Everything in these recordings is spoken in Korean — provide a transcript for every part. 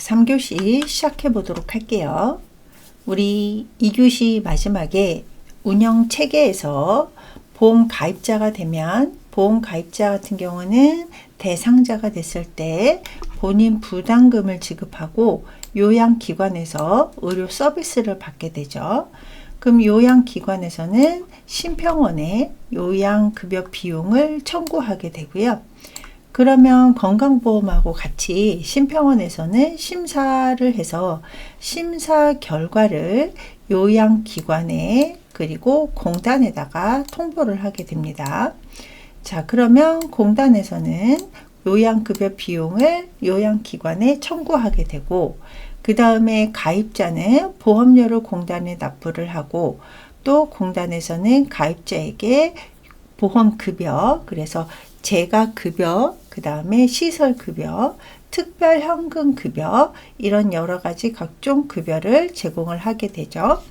3교시 시작해 보도록 할게요. 우리 2교시 마지막에 운영 체계에서 보험 가입자가 되면 보험 가입자 같은 경우는 대상자가 됐을 때 본인 부담금을 지급하고 요양기관에서 의료 서비스를 받게 되죠. 그럼 요양기관에서는 심평원에 요양급여 비용을 청구하게 되고요. 그러면 건강보험하고 같이 심평원에서는 심사를 해서 심사 결과를 요양기관에 그리고 공단에다가 통보를 하게 됩니다. 자, 그러면 공단에서는 요양급여 비용을 요양기관에 청구하게 되고, 그 다음에 가입자는 보험료를 공단에 납부를 하고, 또 공단에서는 가입자에게 보험급여, 그래서 재가급여, 그 다음에 시설급여, 특별현금급여, 이런 여러 가지 각종 급여를 제공을 하게 되죠.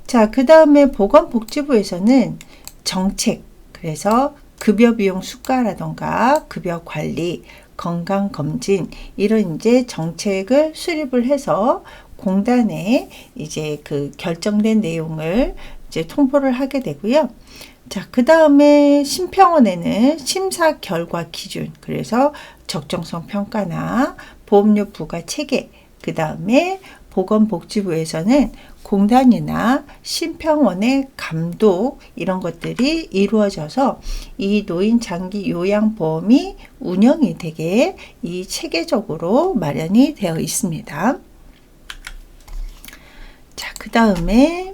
자, 그 다음에 보건복지부에서는 정책, 그래서 급여 비용 수가라던가 급여 관리, 건강검진, 이런 이제 정책을 수립을 해서 공단에 이제 그 결정된 내용을 이제 통보를 하게 되고요. 자, 그 다음에 심평원에는 심사 결과 기준, 그래서 적정성 평가나 보험료 부과 체계, 그 다음에 보건복지부에서는 공단이나 심평원의 감독, 이런 것들이 이루어져서 이 노인 장기 요양보험이 운영이 되게 이 체계적으로 마련이 되어 있습니다. 자, 그 다음에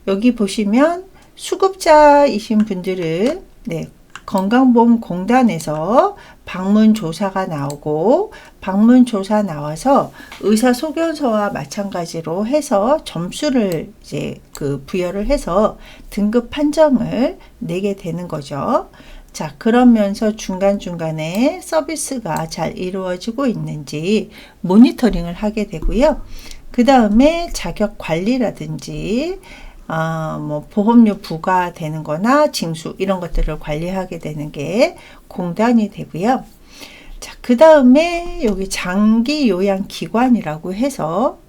여기 보시면 수급자이신 분들은 건강보험공단에서 방문조사가 나오고, 방문조사 나와서 의사소견서와 마찬가지로 해서 점수를 이제 부여를 해서 등급 판정을 내게 되는 거죠. 자, 그러면서 중간중간에 서비스가 잘 이루어지고 있는지 모니터링을 하게 되고요. 그 다음에 자격 관리라든지 보험료 부과되는 거나 징수, 이런 것들을 관리하게 되는 게 공단이 되고요. 자, 그 다음에 여기 장기 요양기관이라고 해서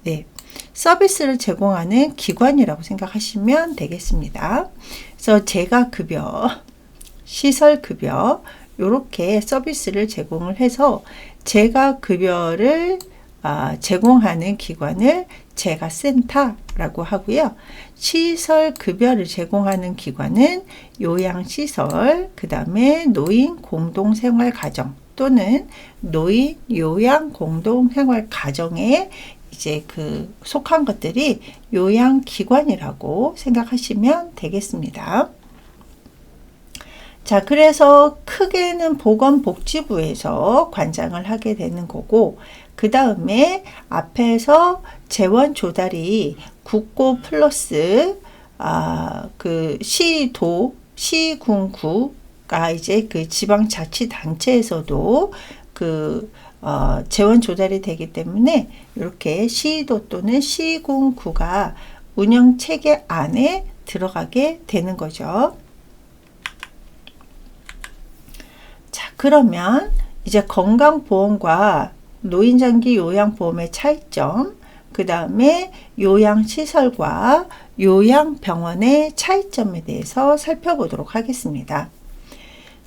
서비스를 제공하는 기관이라고 생각하시면 되겠습니다. 그래서 재가급여, 시설급여, 이렇게 서비스를 제공을 해서 재가급여를 제공하는 기관을 재가센터라고 하고요. 시설급여를 제공하는 기관은 요양시설, 그 다음에 노인 공동생활가정 또는 노인 요양 공동생활가정에 이제 속한 것들이 요양기관이라고 생각하시면 되겠습니다. 자, 그래서 크게는 보건복지부에서 관장을 하게 되는 거고, 그 다음에 앞에서 재원 조달이 국고 플러스 시도, 시군구가 이제 지방자치단체에서도 재원 조달이 되기 때문에 이렇게 시도 또는 시군구가 운영 체계 안에 들어가게 되는 거죠. 자, 그러면 이제 건강보험과 노인장기 요양보험의 차이점, 그 다음에 요양시설과 요양병원의 차이점에 대해서 살펴보도록 하겠습니다.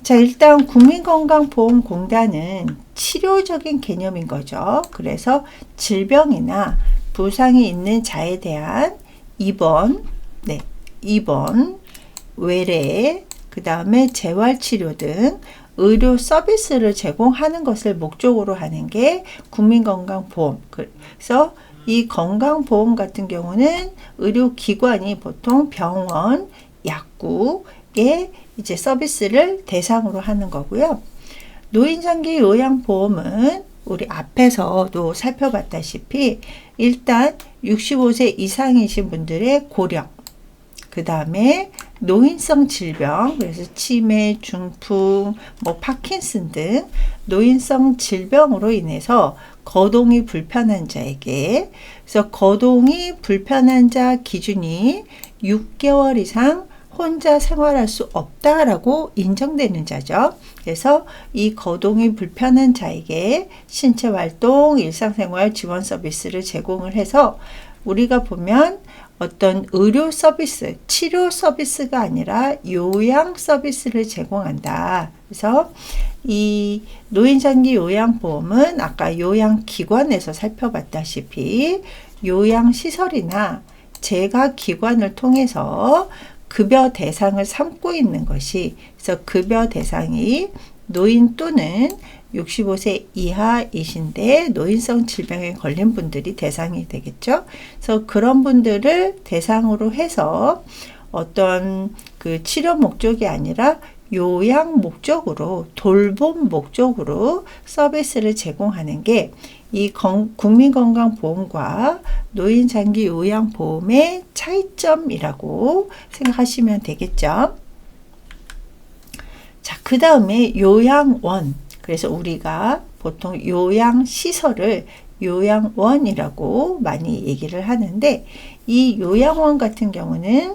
자, 일단 국민건강보험공단은 치료적인 개념인 거죠. 그래서 질병이나 부상이 있는 자에 대한 입원, 외래, 그 다음에 재활치료 등 의료 서비스를 제공하는 것을 목적으로 하는 게 국민건강보험. 그래서 이 건강보험 같은 경우는 의료기관이 보통 병원, 약국에 이제 서비스를 대상으로 하는 거고요. 노인장기 요양보험은 우리 앞에서도 살펴봤다시피 일단 65세 이상이신 분들의 고령, 그 다음에 노인성 질병, 그래서 치매, 중풍, 파킨슨 등 노인성 질병으로 인해서 거동이 불편한 자에게, 그래서 거동이 불편한 자 기준이 6개월 이상 혼자 생활할 수 없다라고 인정되는 자죠. 그래서 이 거동이 불편한 자에게 신체 활동, 일상생활 지원 서비스를 제공을 해서 우리가 보면 어떤 의료 서비스, 치료 서비스가 아니라 요양 서비스를 제공한다. 그래서 이 노인장기 요양보험은 아까 요양기관에서 살펴봤다시피 요양시설이나 재가기관을 통해서 급여 대상을 삼고 있는 것이, 그래서 급여 대상이 노인 또는 65세 이하이신데 노인성 질병에 걸린 분들이 대상이 되겠죠. 그래서 그런 분들을 대상으로 해서 어떤 그 치료 목적이 아니라 요양 목적으로, 돌봄 목적으로 서비스를 제공하는 게 이 국민건강보험과 노인장기요양보험의 차이점이라고 생각하시면 되겠죠. 자, 그 다음에 요양원. 그래서 우리가 보통 요양시설을 요양원이라고 많이 얘기를 하는데, 이 요양원 같은 경우는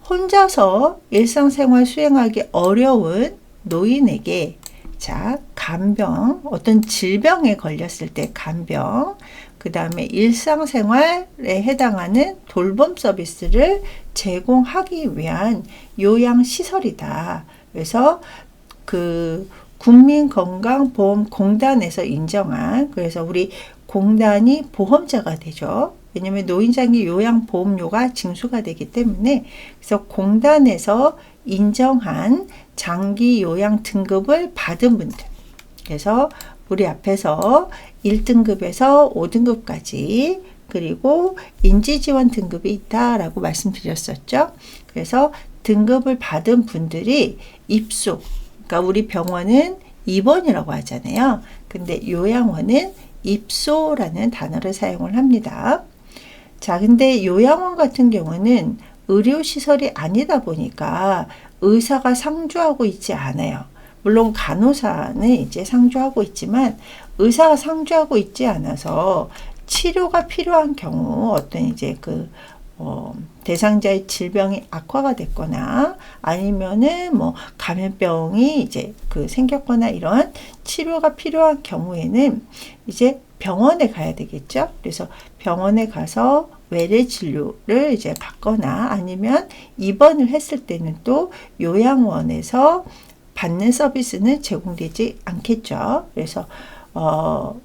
혼자서 일상생활 수행하기 어려운 노인에게 간병, 어떤 질병에 걸렸을 때 간병, 그 다음에 일상생활에 해당하는 돌봄 서비스를 제공하기 위한 요양시설이다. 그래서 그 국민건강보험공단에서 인정한, 그래서 우리 공단이 보험자가 되죠. 왜냐하면 노인장기 요양보험료가 징수가 되기 때문에, 그래서 공단에서 인정한 장기 요양 등급을 받은 분들, 그래서 우리 앞에서 1등급에서 5등급까지, 그리고 인지지원 등급이 있다라고 말씀드렸었죠. 그래서 등급을 받은 분들이 입소, 그러니까 우리 병원은 입원이라고 하잖아요. 근데 요양원은 입소라는 단어를 사용을 합니다. 자, 근데 요양원 같은 경우는 의료시설이 아니다 보니까 의사가 상주하고 있지 않아요. 물론 간호사는 이제 상주하고 있지만 의사가 상주하고 있지 않아서 치료가 필요한 경우, 어떤 이제 대상자의 질병이 악화가 됐거나 아니면은 감염병이 이제 생겼거나 이런 치료가 필요한 경우에는 이제 병원에 가야 되겠죠. 그래서 병원에 가서 외래 진료를 이제 받거나 아니면 입원을 했을 때는 또 요양원에서 받는 서비스는 제공되지 않겠죠. 그래서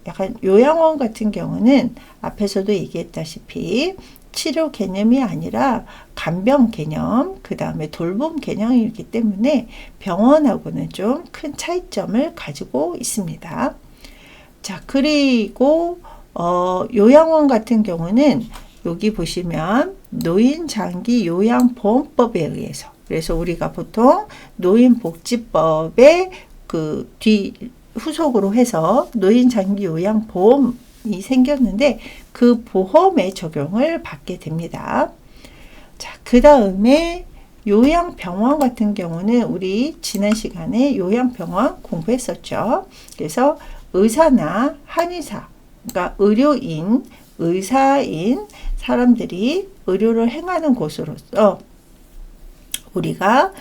약간 요양원 같은 경우는 앞에서도 얘기했다시피 치료 개념이 아니라 간병 개념, 그 다음에 돌봄 개념이기 때문에 병원하고는 좀 큰 차이점을 가지고 있습니다. 자, 그리고 요양원 같은 경우는 여기 보시면 노인장기요양보험법에 의해서, 그래서 우리가 보통 노인복지법의 후속으로 해서 노인장기요양보험이 생겼는데 그 보험의 적용을 받게 됩니다. 자, 그 다음에 요양병원 같은 경우는 우리 지난 시간에 요양병원 공부했었죠. 그래서 의사나 한의사, 그러니까 의료인, 의사인 사람들이 의료를 행하는 곳으로서 우리가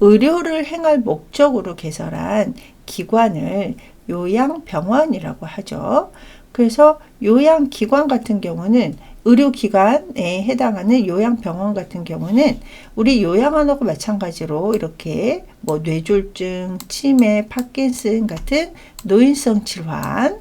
의료를 행할 목적으로 개설한 기관을 요양병원이라고 하죠. 그래서 요양기관 같은 경우는 의료기관에 해당하는 요양병원 같은 경우는 우리 요양원하고 마찬가지로 이렇게 뇌졸중, 치매, 파킨슨 같은 노인성 질환,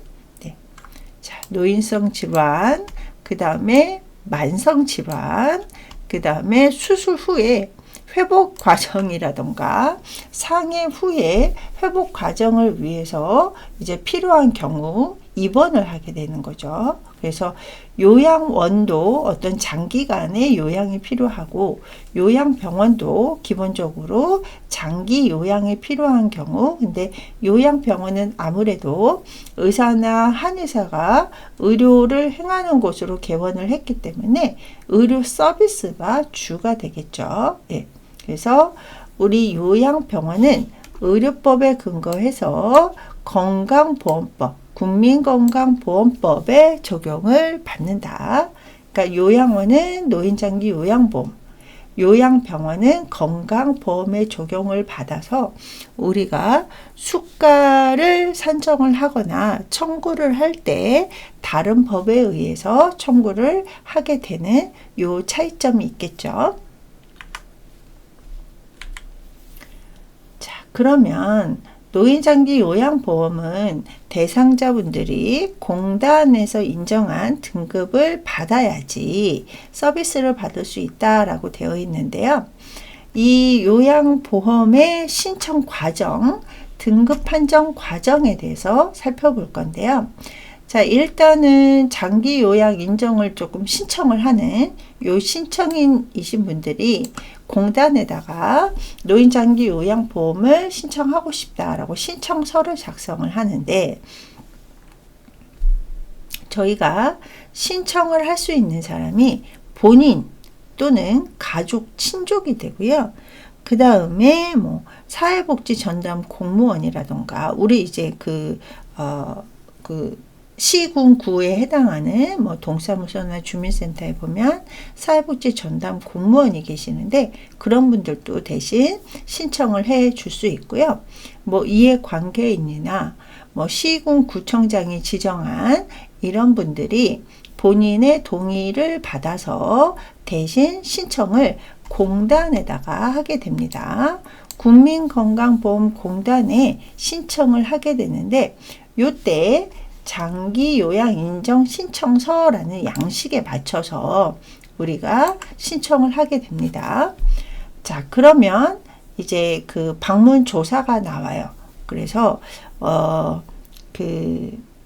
노인성 질환, 그 다음에 만성 질환, 그 다음에 수술 후에 회복 과정이라던가 상해 후에 회복 과정을 위해서 이제 필요한 경우 입원을 하게 되는 거죠. 그래서 요양원도 어떤 장기간의 요양이 필요하고 요양병원도 기본적으로 장기 요양이 필요한 경우, 근데 요양병원은 아무래도 의사나 한의사가 의료를 행하는 곳으로 개원을 했기 때문에 의료 서비스가 주가 되겠죠. 네. 그래서 우리 요양병원은 의료법에 근거해서 건강보험법, 국민건강보험법에 적용을 받는다. 그러니까 요양원은 노인장기 요양보험, 요양병원은 건강보험의 적용을 받아서 우리가 수가를 산정을 하거나 청구를 할 때 다른 법에 의해서 청구를 하게 되는 요 차이점이 있겠죠. 자, 그러면 노인장기 요양보험은 대상자분들이 공단에서 인정한 등급을 받아야지 서비스를 받을 수 있다라고 되어 있는데요. 이 요양보험의 신청 과정, 등급 판정 과정에 대해서 살펴볼 건데요. 자, 일단은 장기 요양 인정을 조금 신청을 하는 요 신청인이신 분들이 공단에다가 노인장기 요양보험을 신청하고 싶다라고 신청서를 작성을 하는데, 저희가 신청을 할 수 있는 사람이 본인 또는 가족, 친족이 되고요. 그 다음에 뭐 사회복지 전담 공무원이라던가 우리 이제 시군구에 해당하는 뭐 동사무소나 주민센터에 보면 사회복지 전담 공무원이 계시는데 그런 분들도 대신 신청을 해 줄 수 있고요. 뭐 이해관계인이나 뭐 시군구청장이 지정한 이런 분들이 본인의 동의를 받아서 대신 신청을 공단에다가 하게 됩니다. 국민건강보험공단에 신청을 하게 되는데 요때 장기 요양 인정 신청서라는 양식에 맞춰서 우리가 신청을 하게 됩니다. 자, 그러면 이제 그 방문 조사가 나와요. 그래서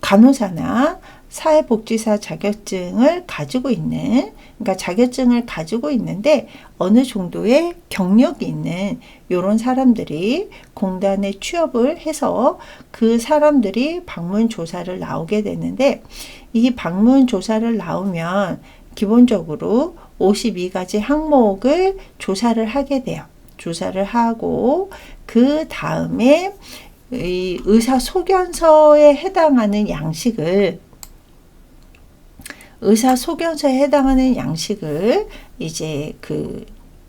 간호사나 사회복지사 자격증을 가지고 있는, 그러니까 자격증을 가지고 있는데 어느 정도의 경력이 있는 이런 사람들이 공단에 취업을 해서 그 사람들이 방문 조사를 나오게 되는데, 이 방문 조사를 나오면 기본적으로 52가지 항목을 조사를 하게 돼요. 조사를 하고 그 다음에 이 의사소견서에 해당하는 양식을 이제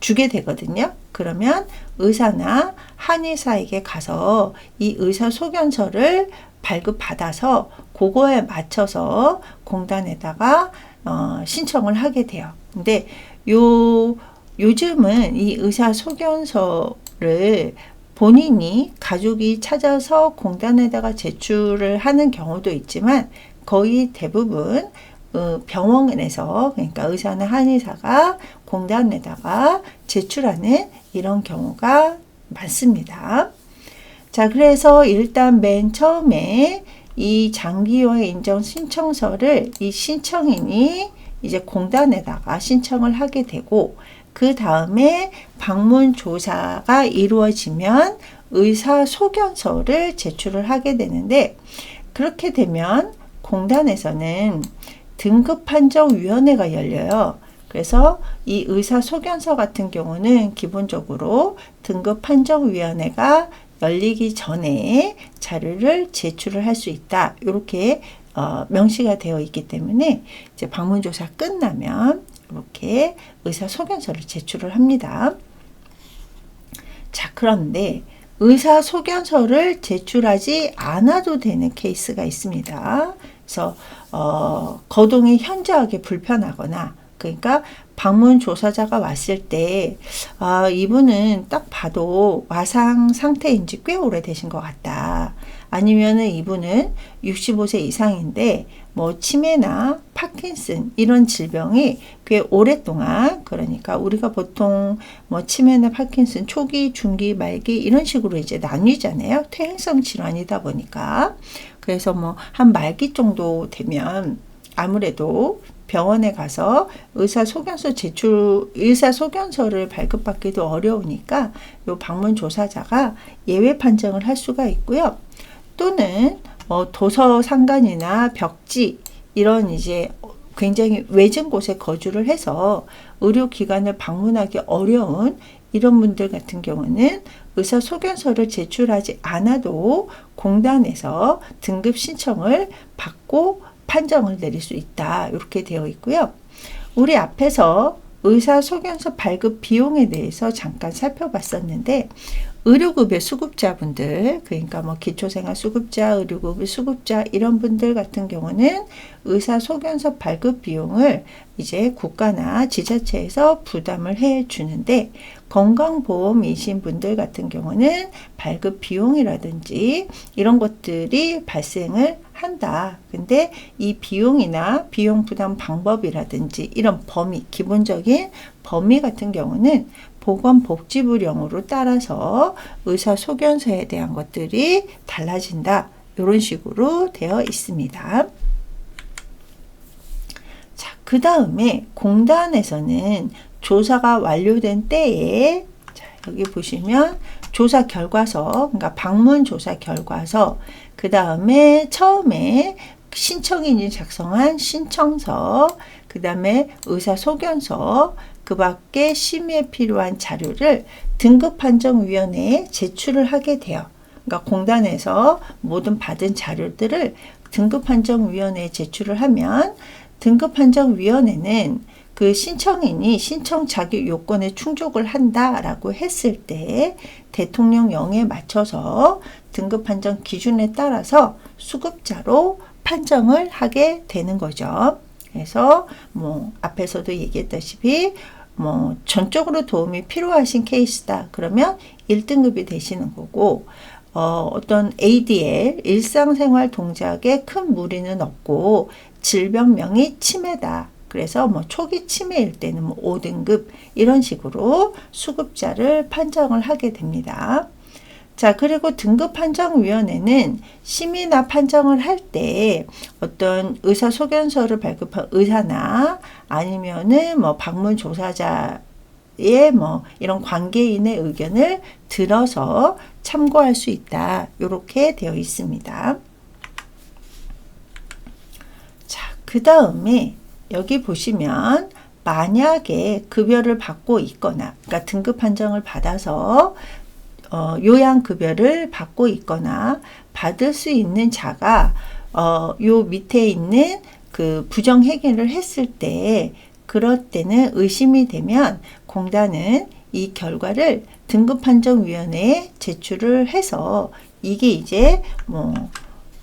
주게 되거든요. 그러면 의사나 한의사에게 가서 이 의사소견서를 발급받아서 그거에 맞춰서 공단에다가 신청을 하게 돼요. 근데 요즘은 이 의사소견서를 본인이 가족이 찾아서 공단에다가 제출을 하는 경우도 있지만 거의 대부분 병원에서, 그러니까 의사나 한의사가 공단에다가 제출하는 이런 경우가 많습니다. 자, 그래서 일단 맨 처음에 이 장기요양 인정 신청서를 이 신청인이 이제 공단에다가 신청을 하게 되고, 그 다음에 방문 조사가 이루어지면 의사소견서를 제출을 하게 되는데, 그렇게 되면 공단에서는 등급판정위원회가 열려요. 그래서 이 의사소견서 같은 경우는 기본적으로 등급판정위원회가 열리기 전에 자료를 제출을 할 수 있다. 이렇게 명시가 되어 있기 때문에 이제 방문조사 끝나면 이렇게 의사소견서를 제출을 합니다. 자, 그런데 의사소견서를 제출하지 않아도 되는 케이스가 있습니다. 그래서 거동이 현저하게 불편하거나, 그러니까 방문 조사자가 왔을 때 이분은 딱 봐도 와상 상태인지 꽤 오래되신 것 같다. 아니면은 이분은 65세 이상인데 뭐 치매나 파킨슨 이런 질병이 꽤 오랫동안, 그러니까 우리가 보통 뭐 치매나 파킨슨 초기, 중기, 말기 이런 식으로 이제 나뉘잖아요. 퇴행성 질환이다 보니까. 그래서 뭐 한 말기 정도 되면 아무래도 병원에 가서 의사소견서를 발급받기도 어려우니까 요 방문 조사자가 예외 판정을 할 수가 있고요. 또는 도서 상간이나 벽지 이런 이제 굉장히 외진 곳에 거주를 해서 의료기관을 방문하기 어려운 이런 분들 같은 경우는 의사소견서를 제출하지 않아도 공단에서 등급 신청을 받고 판정을 내릴 수 있다. 이렇게 되어 있고요. 우리 앞에서 의사소견서 발급 비용에 대해서 잠깐 살펴봤었는데, 의료급여 수급자분들, 그러니까 뭐 기초생활수급자, 의료급여 수급자 이런 분들 같은 경우는 의사소견서 발급 비용을 이제 국가나 지자체에서 부담을 해 주는데, 건강보험이신 분들 같은 경우는 발급 비용이라든지 이런 것들이 발생을 한다. 근데 이 비용이나 비용 부담 방법이라든지 이런 범위, 기본적인 범위 같은 경우는 보건복지부령으로 따라서 의사소견서에 대한 것들이 달라진다. 이런 식으로 되어 있습니다. 자, 그 다음에 공단에서는 조사가 완료된 때에, 자, 여기 보시면 조사 결과서, 그러니까 방문 조사 결과서, 그 다음에 처음에 신청인이 작성한 신청서, 그 다음에 의사소견서, 그 밖에 심의에 필요한 자료를 등급판정위원회에 제출을 하게 돼요. 그러니까 공단에서 모든 받은 자료들을 등급판정위원회에 제출을 하면, 등급판정위원회는 그 신청인이 신청 자격 요건에 충족을 한다라고 했을 때 대통령령에 맞춰서 등급판정 기준에 따라서 수급자로 판정을 하게 되는 거죠. 그래서 뭐 앞에서도 얘기했다시피 뭐 전적으로 도움이 필요하신 케이스다. 그러면 1등급이 되시는 거고, 어떤 ADL, 일상생활 동작에 큰 무리는 없고 질병명이 치매다. 그래서 뭐 초기 치매일 때는 뭐 5등급 이런 식으로 수급자를 판정을 하게 됩니다. 자, 그리고 등급판정위원회는 심의나 판정을 할 때 어떤 의사소견서를 발급한 의사나 아니면은 뭐 방문조사자의 뭐 이런 관계인의 의견을 들어서 참고할 수 있다. 이렇게 되어 있습니다. 자, 그 다음에 여기 보시면 만약에 급여를 받고 있거나, 그러니까 등급 판정을 받아서 요양급여를 받고 있거나 받을 수 있는 자가 요 밑에 있는 그 부정행위를 했을 때, 그럴 때는 의심이 되면 공단은 이 결과를 등급판정위원회에 제출을 해서, 이게 이제 뭐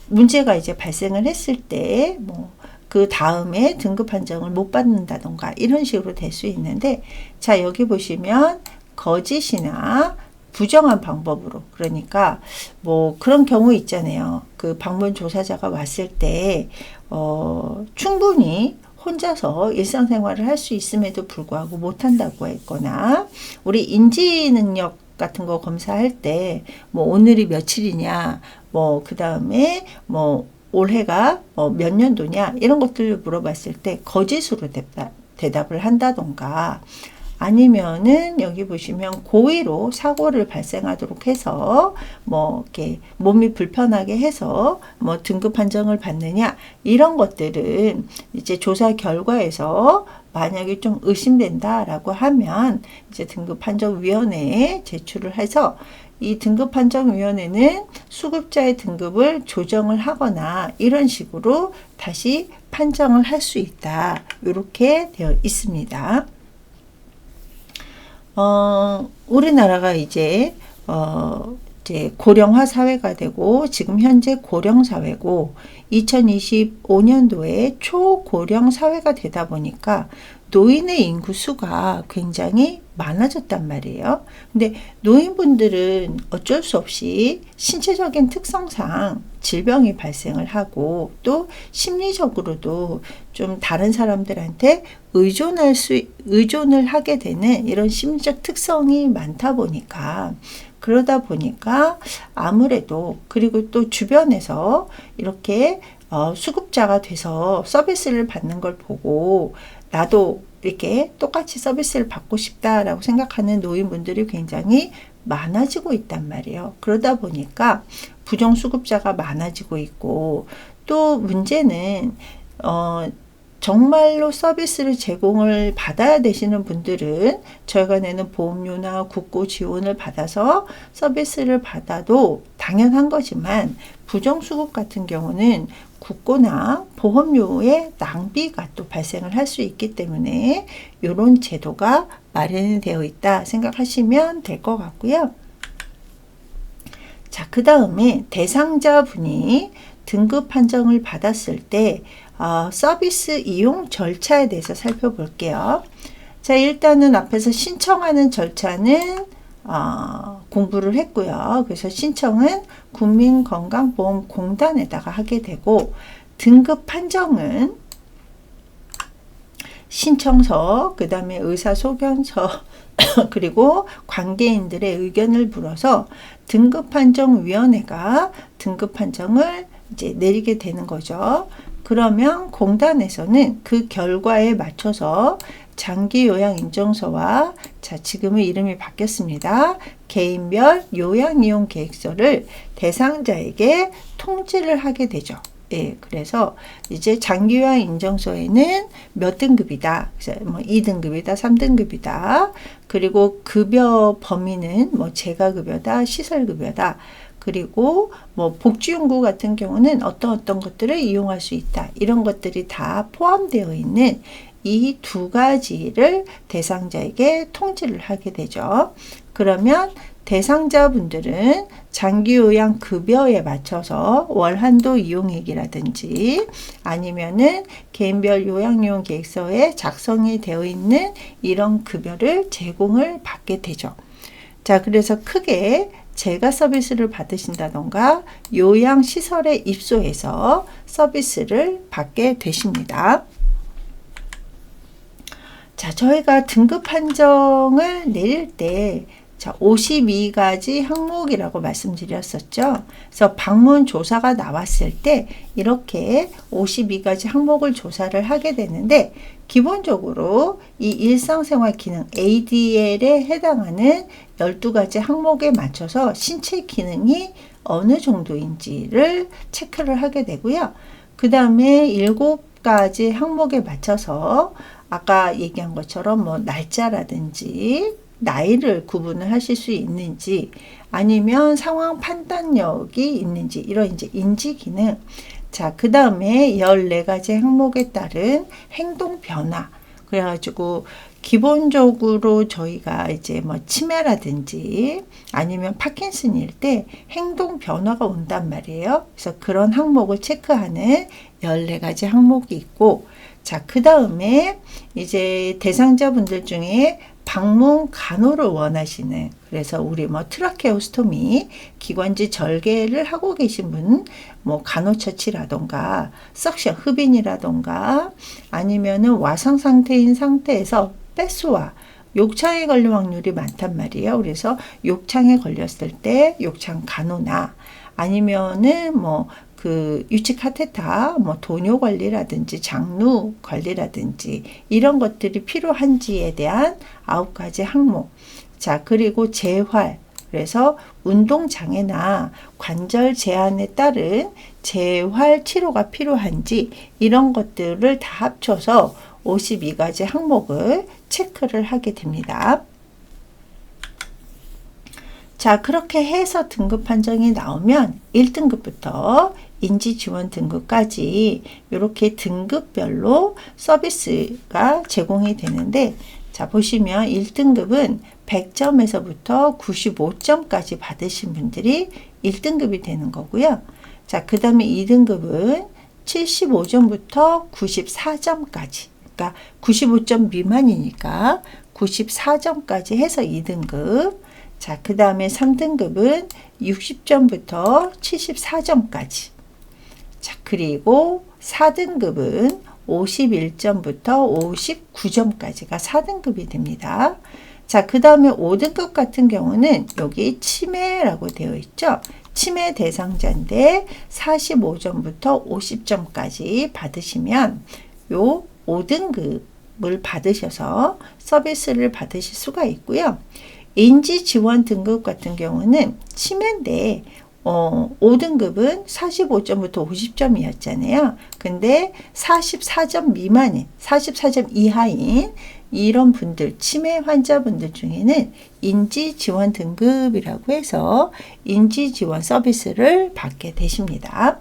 문제가 이제 발생을 했을 때 뭐 그 다음에 등급 판정을 못 받는다던가 이런 식으로 될 수 있는데, 자, 여기 보시면 거짓이나 부정한 방법으로, 그러니까 뭐 그런 경우 있잖아요. 그 방문 조사자가 왔을 때 충분히 혼자서 일상생활을 할 수 있음에도 불구하고 못한다고 했거나, 우리 인지능력 같은 거 검사할 때 뭐 오늘이 며칠이냐, 뭐 그 다음에 뭐 올해가 몇 년도냐 이런 것들을 물어봤을 때 거짓으로 대답을 한다던가, 아니면은 여기 보시면 고의로 사고를 발생하도록 해서 뭐 이렇게 몸이 불편하게 해서 뭐 등급 판정을 받느냐, 이런 것들은 이제 조사 결과에서 만약에 좀 의심된다라고 하면 이제 등급판정위원회에 제출을 해서, 이 등급판정위원회는 수급자의 등급을 조정을 하거나 이런 식으로 다시 판정을 할 수 있다. 이렇게 되어 있습니다. 우리나라가 이제 고령화 사회가 되고, 지금 현재 고령 사회고 2025년도에 초고령 사회가 되다 보니까 노인의 인구 수가 굉장히 많아졌단 말이에요. 근데 노인분들은 어쩔 수 없이 신체적인 특성상 질병이 발생을 하고, 또 심리적으로도 좀 다른 사람들한테 의존을 하게 되는 이런 심리적 특성이 많다 보니까, 그러다 보니까 아무래도, 그리고 또 주변에서 이렇게 수급자가 돼서 서비스를 받는 걸 보고 나도 이렇게 똑같이 서비스를 받고 싶다라고 생각하는 노인분들이 굉장히 많아지고 있단 말이에요. 그러다 보니까 부정수급자가 많아지고 있고, 또 문제는 정말로 서비스를 제공을 받아야 되시는 분들은 저희가 내는 보험료나 국고 지원을 받아서 서비스를 받아도 당연한 거지만 부정수급 같은 경우는 국고나 보험료의 낭비가 또 발생을 할 수 있기 때문에 이런 제도가 마련이 되어 있다 생각하시면 될 것 같고요. 자, 그 다음에 대상자분이 등급 판정을 받았을 때 서비스 이용 절차에 대해서 살펴볼게요. 자, 일단은 앞에서 신청하는 절차는 공부를 했고요. 그래서 신청은 국민건강보험공단에다가 하게 되고, 등급 판정은 신청서, 그 다음에 의사소견서, 그리고 관계인들의 의견을 물어서 등급판정위원회가 등급판정을 이제 내리게 되는 거죠. 그러면 공단에서는 그 결과에 맞춰서 장기요양인정서와, 자, 지금은 이름이 바뀌었습니다. 개인별 요양이용계획서를 대상자에게 통지를 하게 되죠. 예, 그래서 이제 장기요양 인정서에는 몇 등급이다. 뭐 2등급이다, 3등급이다. 그리고 급여 범위는 뭐 재가급여다, 시설급여다. 그리고 뭐 복지용구 같은 경우는 어떤 것들을 이용할 수 있다. 이런 것들이 다 포함되어 있는 이 두 가지를 대상자에게 통지를 하게 되죠. 그러면 대상자분들은 장기요양 급여에 맞춰서 월한도 이용액이라든지 아니면은 개인별 요양이용 계획서에 작성이 되어 있는 이런 급여를 제공을 받게 되죠. 자, 그래서 크게 재가 서비스를 받으신다던가 요양시설에 입소해서 서비스를 받게 되십니다. 자, 저희가 등급 판정을 내릴 때 52가지 항목이라고 말씀드렸었죠. 그래서 방문 조사가 나왔을 때 이렇게 52가지 항목을 조사를 하게 되는데, 기본적으로 이 일상생활 기능 ADL에 해당하는 12가지 항목에 맞춰서 신체 기능이 어느 정도인지를 체크를 하게 되고요. 그 다음에 7가지 항목에 맞춰서 아까 얘기한 것처럼 뭐 날짜라든지 나이를 구분을 하실 수 있는지, 아니면 상황 판단력이 있는지, 이런 이제 인지 기능. 자, 그 다음에 14가지 항목에 따른 행동 변화. 그래가지고 기본적으로 저희가 이제 뭐 치매라든지 아니면 파킨슨일 때 행동 변화가 온단 말이에요. 그래서 그런 항목을 체크하는 14가지 항목이 있고, 자, 그 다음에 이제 대상자분들 중에 방문 간호를 원하시는, 그래서 우리 뭐 트라케오스토미, 기관지 절개를 하고 계신 분, 뭐 간호처치라던가 석션 흡인이라던가 아니면은 와상 상태에서 폐소와 욕창에 걸릴 확률이 많단 말이에요. 그래서 욕창에 걸렸을 때 욕창 간호나 아니면은 뭐 그 유치 카테타, 뭐 도뇨 관리라든지 장루 관리라든지 이런 것들이 필요한지에 대한 9가지 항목. 자, 그리고 재활. 그래서 운동 장애나 관절 제한에 따른 재활 치료가 필요한지 이런 것들을 다 합쳐서 52가지 항목을 체크를 하게 됩니다. 자, 그렇게 해서 등급 판정이 나오면 1등급부터 인지지원 등급까지 이렇게 등급별로 서비스가 제공이 되는데, 자, 보시면 1등급은 100점에서부터 95점까지 받으신 분들이 1등급이 되는 거고요. 자, 그 다음에 2등급은 75점부터 94점까지, 그러니까 95점 미만이니까 94점까지 해서 2등급. 자, 그 다음에 3등급은 60점부터 74점까지. 자, 그리고 4등급은 51점부터 59점까지가 4등급이 됩니다. 자, 그 다음에 5등급 같은 경우는 여기 치매라고 되어 있죠. 치매 대상자인데 45점부터 50점까지 받으시면 요 5등급을 받으셔서 서비스를 받으실 수가 있고요. 인지 지원 등급 같은 경우는 치매인데 5등급은 45점부터 50점이었잖아요. 근데 44점 미만인, 44점 이하인 이런 분들, 치매 환자분들 중에는 인지지원 등급이라고 해서 인지지원 서비스를 받게 되십니다.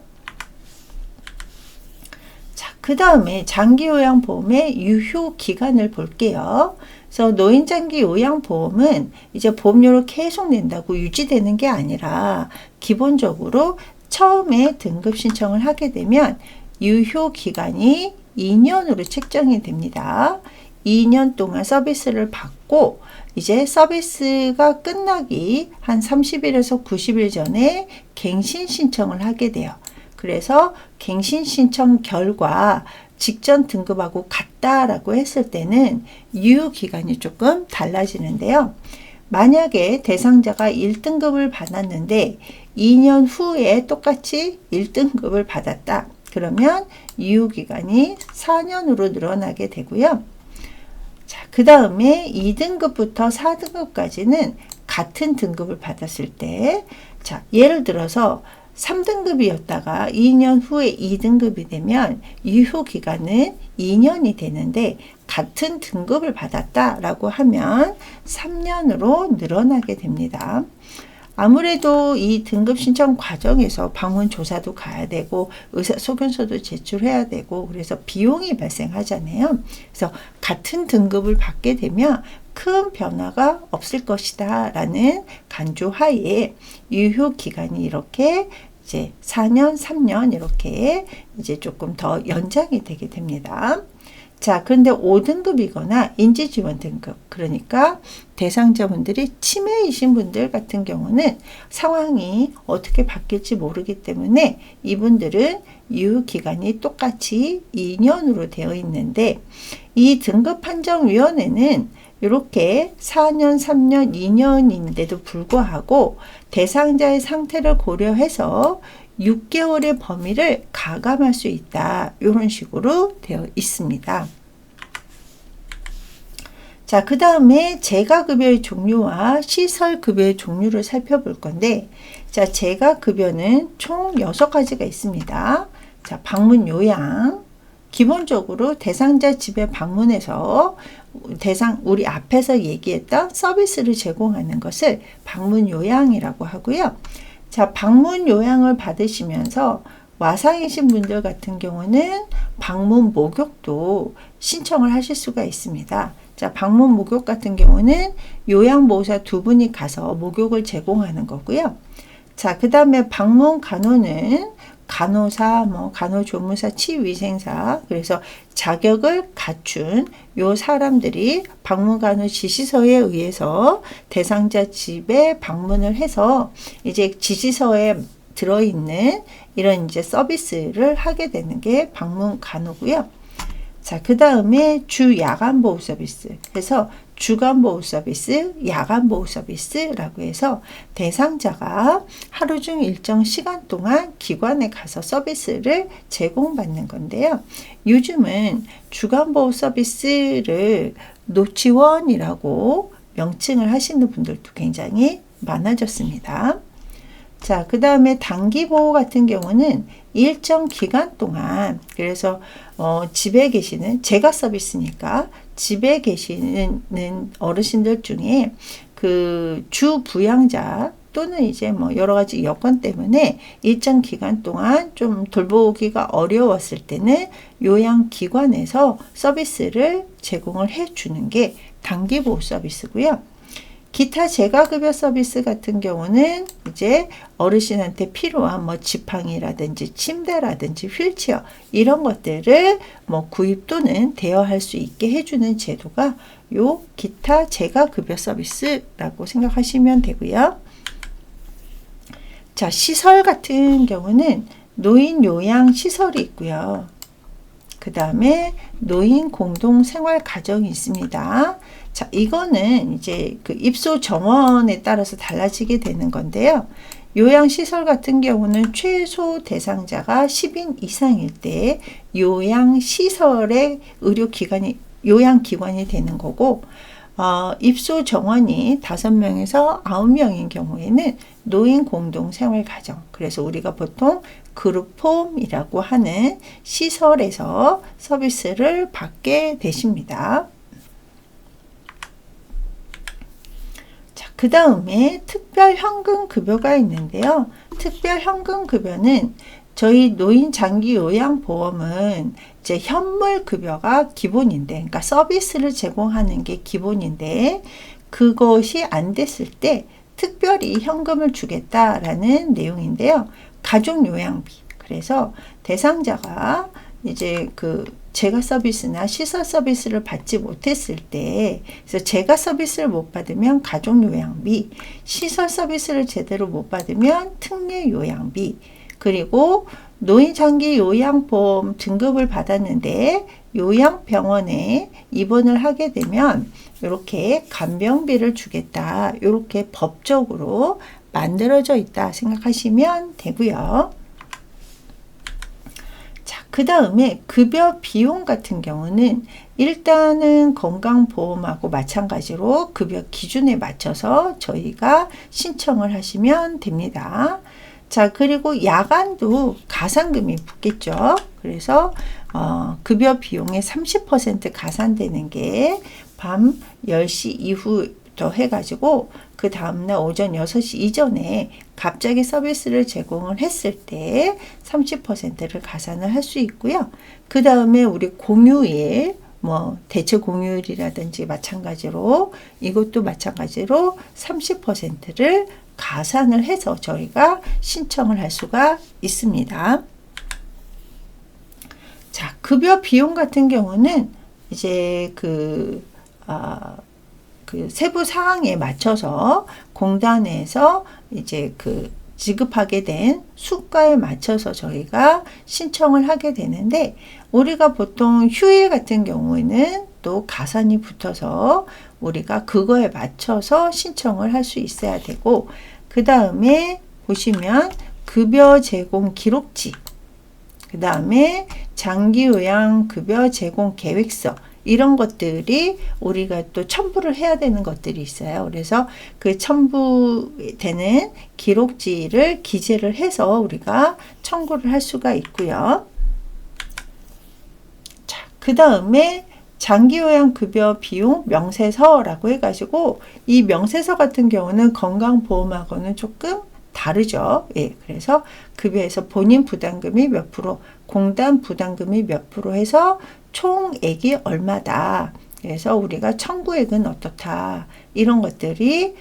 자, 그 다음에 장기요양보험의 유효 기간을 볼게요. 그래서 노인장기요양보험은 이제 보험료를 계속 낸다고 유지되는 게 아니라 기본적으로 처음에 등급 신청을 하게 되면 유효 기간이 2년으로 책정이 됩니다. 2년 동안 서비스를 받고 이제 서비스가 끝나기 한 30일에서 90일 전에 갱신 신청을 하게 돼요. 그래서 갱신 신청 결과 직전 등급하고 같다라고 했을 때는 유효 기간이 조금 달라지는데요. 만약에 대상자가 1등급을 받았는데 2년 후에 똑같이 1등급을 받았다. 그러면 유효 기간이 4년으로 늘어나게 되고요. 자, 그 다음에 2등급부터 4등급까지는 같은 등급을 받았을 때, 자, 예를 들어서 3등급이었다가 2년 후에 2등급이 되면 유효 기간은 2년이 되는데 같은 등급을 받았다라고 하면 3년으로 늘어나게 됩니다. 아무래도 이 등급 신청 과정에서 방문 조사도 가야 되고 의사소견서도 제출해야 되고 그래서 비용이 발생하잖아요. 그래서 같은 등급을 받게 되면 큰 변화가 없을 것이다 라는 간주하에 유효 기간이 이렇게 이제 4년, 3년 이렇게 이제 조금 더 연장이 되게 됩니다. 자, 그런데 5등급이거나 인지지원 등급, 그러니까 대상자분들이 치매이신 분들 같은 경우는 상황이 어떻게 바뀔지 모르기 때문에 이분들은 유효기간이 똑같이 2년으로 되어 있는데 이 등급판정위원회는 이렇게 4년, 3년, 2년인데도 불구하고 대상자의 상태를 고려해서 6개월의 범위를 가감할 수 있다. 이런 식으로 되어 있습니다. 자, 그 다음에 재가급여의 종류와 시설급여의 종류를 살펴볼 건데, 자, 재가급여는 총 6가지가 있습니다. 자, 방문 요양. 기본적으로 대상자 집에 방문해서 우리 앞에서 얘기했던 서비스를 제공하는 것을 방문 요양이라고 하고요. 자, 방문 요양을 받으시면서 와상이신 분들 같은 경우는 방문 목욕도 신청을 하실 수가 있습니다. 자, 방문 목욕 같은 경우는 요양보호사 2분이 가서 목욕을 제공하는 거고요. 자, 그 다음에 방문 간호는 간호사, 간호조무사, 치위생사, 그래서 자격을 갖춘 요 사람들이 방문간호 지시서에 의해서 대상자 집에 방문을 해서 이제 지시서에 들어있는 이런 이제 서비스를 하게 되는 게 방문간호고요. 자, 그 다음에 주 야간 보호 서비스. 그래서 주간 보호 서비스, 야간 보호 서비스라고 해서 대상자가 하루 중 일정 시간 동안 기관에 가서 서비스를 제공받는 건데요. 요즘은 주간 보호 서비스를 노치원이라고 명칭을 하시는 분들도 굉장히 많아졌습니다. 자, 그 다음에 단기 보호 같은 경우는 일정 기간 동안, 그래서 집에 계시는, 재가 서비스니까 집에 계시는 어르신들 중에 그 주 부양자 또는 이제 여러 가지 여건 때문에 일정 기간 동안 좀 돌보기가 어려웠을 때는 요양기관에서 서비스를 제공을 해주는 게 단기 보호 서비스고요. 기타 재가급여 서비스 같은 경우는 이제 어르신한테 필요한 지팡이라든지 침대라든지 휠체어 이런 것들을 구입 또는 대여할 수 있게 해주는 제도가 요 기타 재가급여 서비스라고 생각하시면 되고요. 자, 시설 같은 경우는 노인 요양 시설이 있고요. 그 다음에 노인 공동 생활 가정이 있습니다. 자, 이거는 이제 그 입소 정원에 따라서 달라지게 되는 건데요. 요양시설 같은 경우는 최소 대상자가 10인 이상일 때 요양시설의 의료기관이, 요양기관이 되는 거고, 입소 정원이 5명에서 9명인 경우에는 노인 공동 생활 가정. 그래서 우리가 보통 그룹홈이라고 하는 시설에서 서비스를 받게 되십니다. 자, 그 다음에 특별 현금 급여가 있는데요. 특별 현금 급여는 저희 노인 장기 요양 보험은 이제 현물 급여가 기본인데, 그러니까 서비스를 제공하는 게 기본인데, 그것이 안 됐을 때 특별히 현금을 주겠다라는 내용인데요. 가족 요양비. 그래서 대상자가 이제 재가 서비스나 시설 서비스를 받지 못했을 때, 그래서 재가 서비스를 못 받으면 가족 요양비, 시설 서비스를 제대로 못 받으면 특례 요양비, 그리고 노인 장기 요양보험 등급을 받았는데 요양병원에 입원을 하게 되면 이렇게 간병비를 주겠다. 이렇게 법적으로 만들어져 있다 생각하시면 되고요. 자, 그 다음에 급여 비용 같은 경우는 일단은 건강보험하고 마찬가지로 급여 기준에 맞춰서 저희가 신청을 하시면 됩니다. 자, 그리고 야간도 가산금이 붙겠죠. 그래서 급여 비용의 30% 가산되는 게 밤 10시 이후부터 해가지고 그 다음날 오전 6시 이전에 갑자기 서비스를 제공을 했을 때 30%를 가산을 할 수 있고요. 그 다음에 우리 공휴일, 대체 공휴일이라든지 마찬가지로 이것도 마찬가지로 30%를 가산을 해서 저희가 신청을 할 수가 있습니다. 자, 급여 비용 같은 경우는 이제 세부 사항에 맞춰서 공단에서 이제 지급하게 된 수가에 맞춰서 저희가 신청을 하게 되는데, 우리가 보통 휴일 같은 경우에는 또 가산이 붙어서 우리가 그거에 맞춰서 신청을 할 수 있어야 되고, 그 다음에 보시면 급여 제공 기록지, 그 다음에 장기요양 급여 제공 계획서, 이런 것들이 우리가 또 첨부를 해야 되는 것들이 있어요. 그래서 그 첨부되는 기록지를 기재를 해서 우리가 청구를 할 수가 있고요. 자, 그 다음에 장기요양 급여 비용 명세서라고 해가지고, 이 명세서 같은 경우는 건강보험하고는 조금 다르죠. 예, 그래서 급여에서 본인 부담금이 몇 프로, 공단 부담금이 몇 프로 해서 총액이 얼마다. 그래서 우리가 청구액은 어떻다. 이런 것들이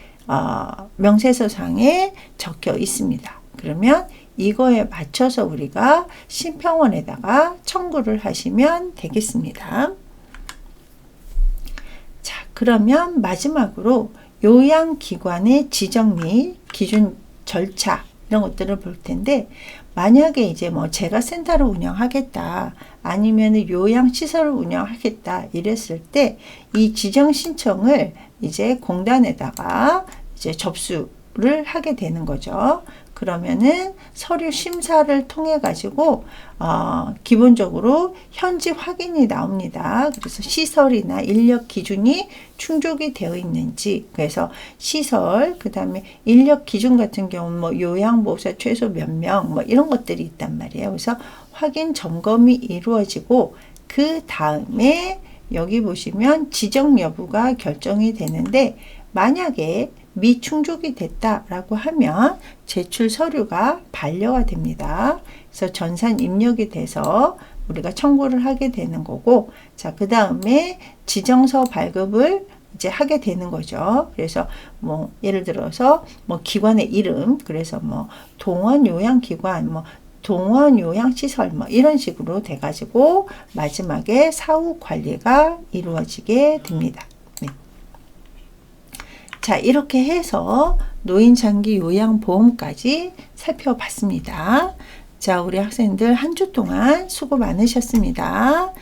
명세서상에 적혀 있습니다. 그러면 이거에 맞춰서 우리가 심평원에다가 청구를 하시면 되겠습니다. 자, 그러면 마지막으로 요양기관의 지정 및 기준 절차, 이런 것들을 볼 텐데, 만약에 이제 제가 센터를 운영하겠다, 아니면 요양시설을 운영하겠다 이랬을 때 이 지정 신청을 이제 공단에다가 이제 접수를 하게 되는 거죠. 그러면은 서류 심사를 통해 가지고 기본적으로 현지 확인이 나옵니다. 그래서 시설이나 인력 기준이 충족이 되어 있는지, 그래서 시설, 그 다음에 인력 기준 같은 경우는 요양보호사 최소 몇 명, 이런 것들이 있단 말이에요. 그래서 확인 점검이 이루어지고, 그 다음에 여기 보시면 지정 여부가 결정이 되는데, 만약에 미충족이 됐다라고 하면 제출 서류가 반려가 됩니다. 그래서 전산 입력이 돼서 우리가 청구를 하게 되는 거고, 자, 그 다음에 지정서 발급을 이제 하게 되는 거죠. 그래서 예를 들어서 기관의 이름, 그래서 동원요양기관, 동원요양시설, 이런 식으로 돼가지고 마지막에 사후 관리가 이루어지게 됩니다. 네. 자, 이렇게 해서 노인장기 요양보험까지 살펴봤습니다. 자, 우리 학생들 한 주 동안 수고 많으셨습니다.